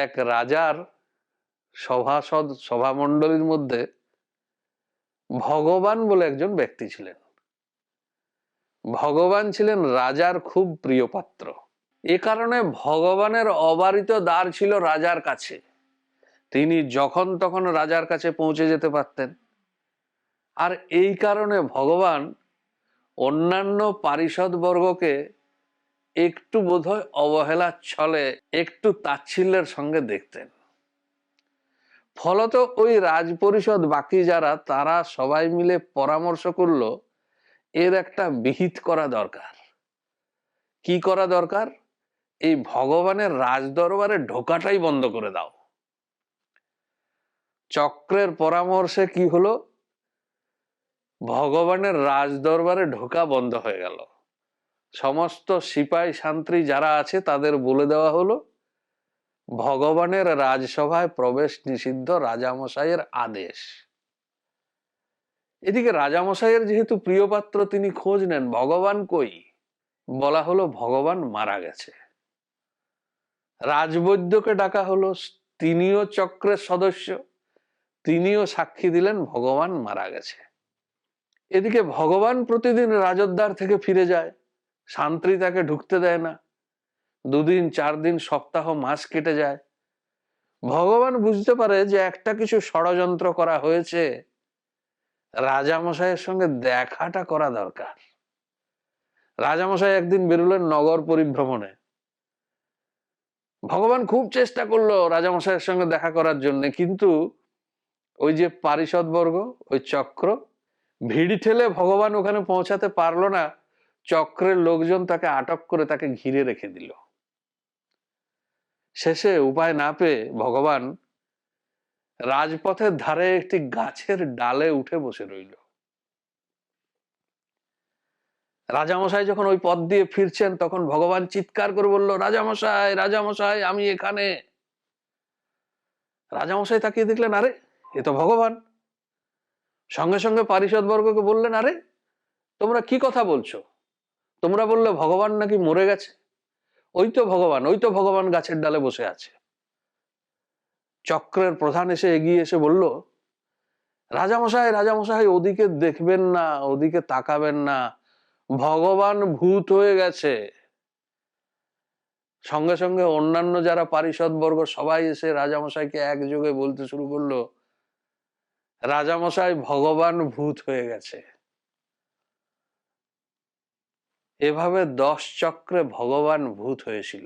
এক রাজার সভাসদ সভামণ্ডলীর মধ্যে ভগবান বলে একজন ব্যক্তি ছিলেন। ভগবান ছিলেন রাজার খুব প্রিয় পাত্র। এ কারণে ভগবানের অবারিত দ্বার ছিল রাজার কাছে। তিনি যখন তখন রাজার কাছে পৌঁছে যেতে পারতেন। আর এই কারণে ভগবান অন্যান্য পারিষদ বর্গকে একটু বোধহয় অবহেলার ছলে, একটু তাচ্ছিল্যের সঙ্গে দেখতেন। ফলত ওই রাজপরিষদ বাকি যারা, তারা সবাই মিলে পরামর্শ করলো এর একটা বিহিত করা দরকার। কি করা দরকার? এই ভগবানের রাজদরবারে ঢোকাটাই বন্ধ করে দাও। চক্রের পরামর্শে কি হলো? ভগবানের রাজদরবারে ঢোকা বন্ধ হয়ে গেল। সমস্ত সিপাই শান্ত্রী যারা আছে তাদের বলে দেওয়া হলো ভগবানের রাজসভায় প্রবেশ নিষিদ্ধ, রাজামশাইয়ের আদেশ। এদিকে রাজামশাইয়ের যেহেতু প্রিয় পাত্র, তিনি খোঁজ নেন ভগবান কই। বলা হলো ভগবান মারা গেছে। রাজবৈদ্যকে ডাকা হলো, তিনিও চক্রের সদস্য, তিনিও সাক্ষী দিলেন ভগবান মারা গেছে। এদিকে ভগবান প্রতিদিন রাজোদ্বার থেকে ফিরে যায়, শান্ত্রী তাকে ঢুকতে দেয় না। 2 দিন 4 দিন, সপ্তাহ, মাস কেটে যায়। ভগবান বুঝতে পারে যে একটা কিছু ষড়যন্ত্র করা হয়েছে, রাজামশাইয়ের সঙ্গে দেখাটা করা দরকার। রাজামশাই একদিন বেরোলেন নগর পরিভ্রমণে। ভগবান খুব চেষ্টা করলো রাজামশাইয়ের সঙ্গে দেখা করার জন্য, কিন্তু ওই যে পারিষদ বর্গ, ওই চক্র, ভিড় ঠেলে ভগবান ওখানে পৌঁছাতে পারলো না। চক্রের লোকজন তাকে আটক করে তাকে ঘিরে রেখে দিল। শেষে উপায় না পেয়ে ভগবান রাজপথের ধারে একটি গাছের ডালে উঠে বসে রইল। রাজামশাই যখন ওই পথ দিয়ে ফিরছেন, তখন ভগবান চিৎকার করে বলল, রাজামশাই, রাজামশাই, আমি এখানে। রাজামশাই তাকিয়ে দেখলেন, আরে এ তো ভগবান। সঙ্গে সঙ্গে পারিষদ বর্গকে বললেন, আরে তোমরা কি কথা বলছো? তোমরা বললে ভগবান নাকি মরে গেছে। ওই তো ভগবান, ওই তো ভগবান গাছের ডালে বসে আছে। চক্রের প্রধান এসে এগিয়ে এসে বলল, রাজামশাই, রাজামশাই, ওদিকে দেখবেন না, ওদিকে তাকাবেন না, ভগবান ভূত হয়ে গেছে। সঙ্গে সঙ্গে অন্যান্য যারা পারিষদ বর্গ সবাই এসে রাজামশাইকে একযোগে বলতে শুরু করলো, রাজামশাই, ভগবান ভূত হয়ে গেছে। এভাবে 10 চক্রে ভগবান ভূত হয়েছিল।